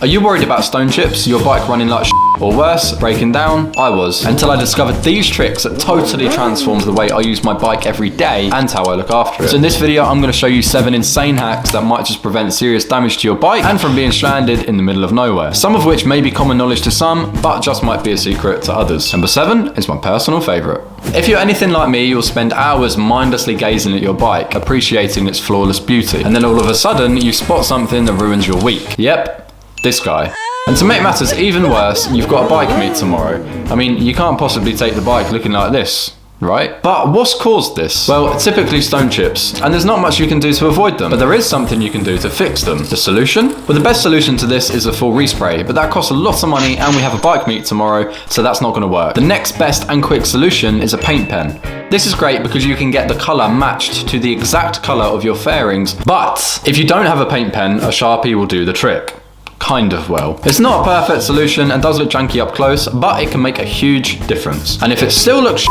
Are you worried about stone chips, your bike running like shit, or worse, breaking down? I was, until I discovered these tricks that totally transformed the way I use my bike every day and how I look after it. So in this video, I'm going to show you 7 insane hacks that might just prevent serious damage to your bike and from being stranded in the middle of nowhere. Some of which may be common knowledge to some, but just might be a secret to others. Number 7 is my personal favorite. If you're anything like me, you'll spend hours mindlessly gazing at your bike, appreciating its flawless beauty. And then all of a sudden, you spot something that ruins your week. Yep, this guy. And to make matters even worse, you've got a bike meet tomorrow. I mean, you can't possibly take the bike looking like this, right? But what's caused this? Well, typically stone chips, and there's not much you can do to avoid them, but there is something you can do to fix them. The solution? Well, the best solution to this is a full respray, but that costs a lot of money and we have a bike meet tomorrow, so that's not gonna work. The next best and quick solution is a paint pen. This is great because you can get the color matched to the exact color of your fairings, but if you don't have a paint pen, a Sharpie will do the trick. Kind of well. It's not a perfect solution and does look janky up close, but it can make a huge difference. And if it still looks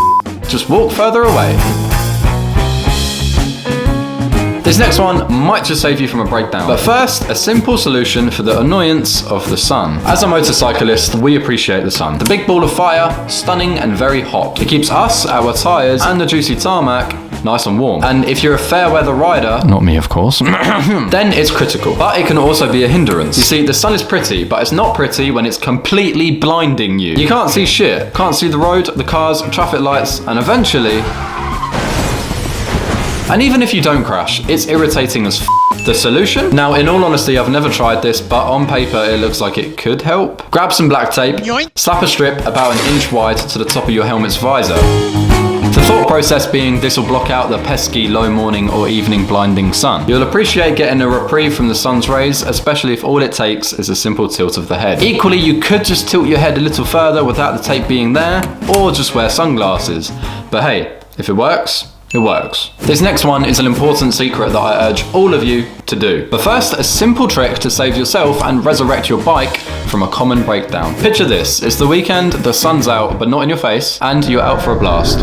just walk further away. This next one might just save you from a breakdown. But first, a simple solution for the annoyance of the sun. As a motorcyclist, we appreciate the sun. The big ball of fire, stunning and very hot. It keeps us, our tires, and the juicy tarmac nice and warm. And if you're a fair weather rider, not me of course, then it's critical. But it can also be a hindrance. You see, the sun is pretty, but it's not pretty when it's completely blinding you. You can't see shit. Can't see the road, the cars, traffic lights, and eventually... And even if you don't crash, it's irritating as f***. The solution? Now, in all honesty, I've never tried this, but on paper, it looks like it could help. Grab some black tape, slap a strip about 1 inch wide to the top of your helmet's visor. The thought process being this will block out the pesky low morning or evening blinding sun. You'll appreciate getting a reprieve from the sun's rays, especially if all it takes is a simple tilt of the head. Equally, you could just tilt your head a little further without the tape being there, or just wear sunglasses. But hey, if it works, it works. This next one is an important secret that I urge all of you to do. But first, a simple trick to save yourself and resurrect your bike from a common breakdown. Picture this, it's the weekend, the sun's out, but not in your face, and you're out for a blast.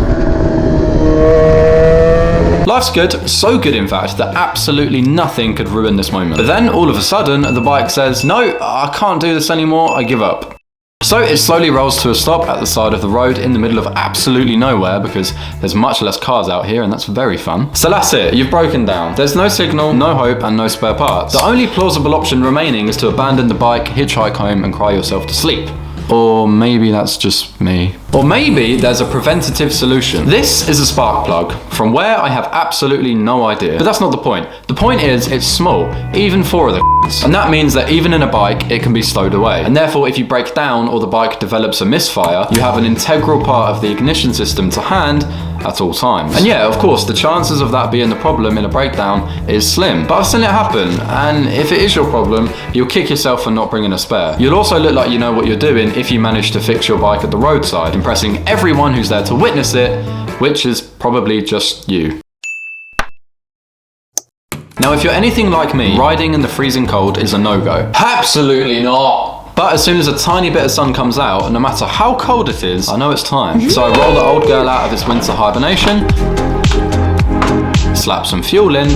Life's good, so good in fact, that absolutely nothing could ruin this moment. But then, all of a sudden, the bike says, no, I can't do this anymore, I give up. So it slowly rolls to a stop at the side of the road in the middle of absolutely nowhere because there's much less cars out here and that's very fun. So that's it, you've broken down. There's no signal, no hope and no spare parts. The only plausible option remaining is to abandon the bike, hitchhike home and cry yourself to sleep. Or maybe that's just me. Or maybe there's a preventative solution. This is a spark plug, from where I have absolutely no idea. But that's not the point. The point is, it's small, even for the and that means that even in a bike, it can be stowed away. And therefore, if you break down or the bike develops a misfire, you have an integral part of the ignition system to hand at all times. And yeah, of course, the chances of that being the problem in a breakdown is slim. But I've seen it happen, and if it is your problem, you'll kick yourself for not bringing a spare. You'll also look like you know what you're doing if you manage to fix your bike at the roadside, impressing everyone who's there to witness it, which is probably just you. Now, if you're anything like me, riding in the freezing cold is a no-go. Absolutely not! But as soon as a tiny bit of sun comes out, no matter how cold it is, I know it's time. So I roll the old girl out of its winter hibernation, slap some fuel in,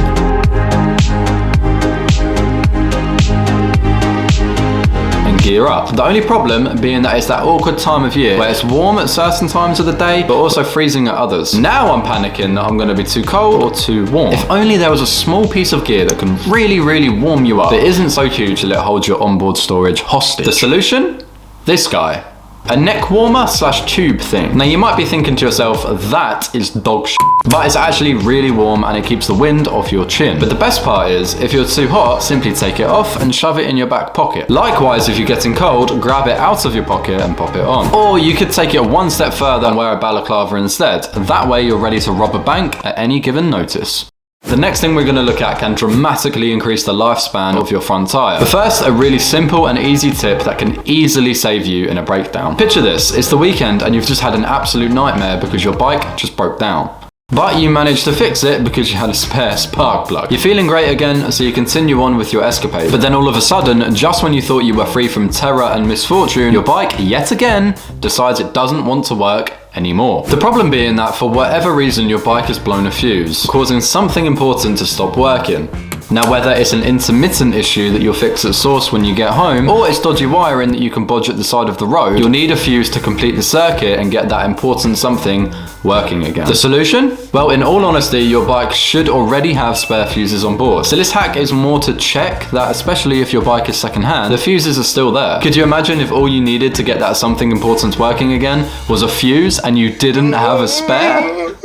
gear up. The only problem being that it's that awkward time of year where it's warm at certain times of the day, but also freezing at others. Now I'm panicking that I'm going to be too cold or too warm. If only there was a small piece of gear that can really, really warm you up, that isn't so huge that it holds your onboard storage hostage. The solution? This guy. A neck warmer / tube thing. Now you might be thinking to yourself, that is dog shit. But it's actually really warm and it keeps the wind off your chin. But the best part is, if you're too hot, simply take it off and shove it in your back pocket. Likewise, if you're getting cold, grab it out of your pocket and pop it on. Or you could take it one step further and wear a balaclava instead. That way you're ready to rob a bank at any given notice. The next thing we're going to look at can dramatically increase the lifespan of your front tyre. But first, a really simple and easy tip that can easily save you in a breakdown. Picture this, it's the weekend and you've just had an absolute nightmare because your bike just broke down. But you managed to fix it because you had a spare spark plug. You're feeling great again, so you continue on with your escapade. But then all of a sudden, just when you thought you were free from terror and misfortune, your bike, yet again, decides it doesn't want to work anymore. The problem being that for whatever reason your bike has blown a fuse, causing something important to stop working. Now, whether it's an intermittent issue that you'll fix at source when you get home, or it's dodgy wiring that you can bodge at the side of the road, you'll need a fuse to complete the circuit and get that important something working again. The solution? Well, in all honesty, your bike should already have spare fuses on board. So this hack is more to check that, especially if your bike is secondhand, the fuses are still there. Could you imagine if all you needed to get that something important working again was a fuse and you didn't have a spare?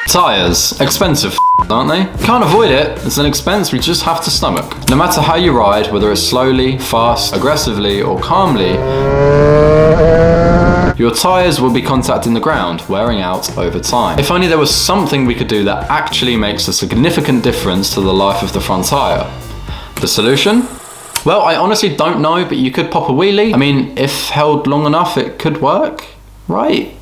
Tyres. Expensive, aren't they? Can't avoid it. It's an expense we just have to stomach. No matter how you ride, whether it's slowly, fast, aggressively, or calmly, your tyres will be contacting the ground, wearing out over time. If only there was something we could do that actually makes a significant difference to the life of the front tyre. The solution? Well, I honestly don't know, but you could pop a wheelie. I mean, if held long enough, it could work, right?